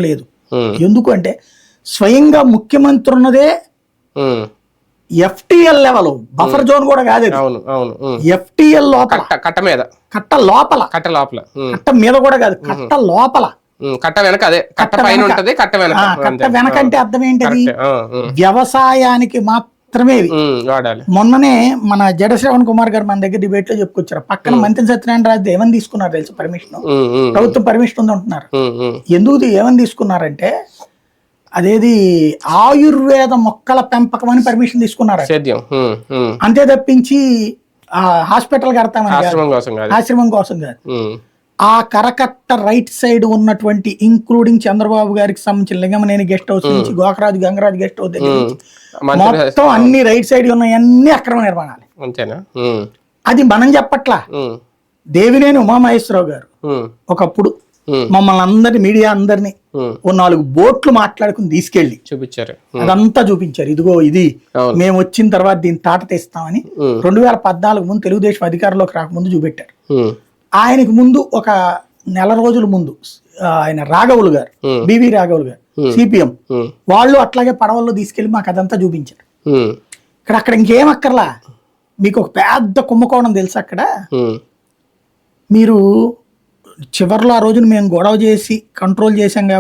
లేదు. ఎందుకు అంటే స్వయంగా ముఖ్యమంత్రి ఉన్నదే ఎఫ్టిఎల్ లెవెల్, బఫర్ జోన్ కూడా కాదు, ఎఫ్టిఎల్ లోపల, కట్ట లోపల, కట్ట మీద కూడా కాదు, కట్ట లోపల, కట్ట వెనక, అదే కట్ట పైన ఉంటది, కట్ట వెనక అంటే అర్థం ఏంటది? వ్యవసాయానికి మాత్రమే వాడాలి. మొన్ననే మన జడ శ్రవణ్ కుమార్ గారు మన దగ్గర డిబేట్ లో చెప్పుకొచ్చారు, పక్కన మంత్రి సత్యనారాయణ రాజు ఏమని తీసుకున్నారు తెలుసు? పర్మిషన్, ప్రభుత్వం పర్మిషన్ ఉంది అంటున్నారు. ఎందుకు ఏమని తీసుకున్నారంటే అదేది ఆయుర్వేద మొక్కల పెంపకం అని పర్మిషన్ తీసుకున్నారు, అంతే తప్పించి హాస్పిటల్ కడతామని, ఆశ్రమం కోసం కాదు. ఆ కరకట్ట రైట్ సైడ్ ఉన్నటువంటి ఇంక్లూడింగ్ చంద్రబాబు గారికి సంబంధించిన లింగమనేని గెస్ట్ హౌస్ నుంచి గోకరాజు గంగరాజు గెస్ట్ హౌస్ దగ్గర నుంచి మొత్తం అన్ని రైట్ సైడ్ ఉన్నాయన్నీ అక్రమ నిర్మాణాలు. అది మనం చెప్పట్లా, దేవినేని ఉమామహేశ్వరరావు గారు ఒకప్పుడు మమ్మల్ని అందరినీ, మీడియా అందరినీ 4 బోట్లు మాట్లాడుకుని తీసుకెళ్లి చూపించారు, అదంతా చూపించారు. ఇదిగో ఇది మేము వచ్చిన తర్వాత దీన్ని తాట తీస్తామని 2014 ముందు తెలుగుదేశం అధికారంలోకి రాకముందు చూపెట్టారు. ఆయనకు ముందు ఒక నెల రోజుల ముందు ఆయన రాఘవులు గారు, బివి రాఘవులు గారు, సిపిఎం వాళ్ళు అట్లాగే పడవల్లో తీసుకెళ్లి మాకు అదంతా చూపించారు. అక్కడ ఇంకేం అక్కర్లా, మీకు ఒక పెద్ద కుంభకోణం తెలుసు అక్కడ. మీరు చివర్లో ఆ రోజున మేము గొడవ చేసి కంట్రోల్ చేసాం కాబట్టి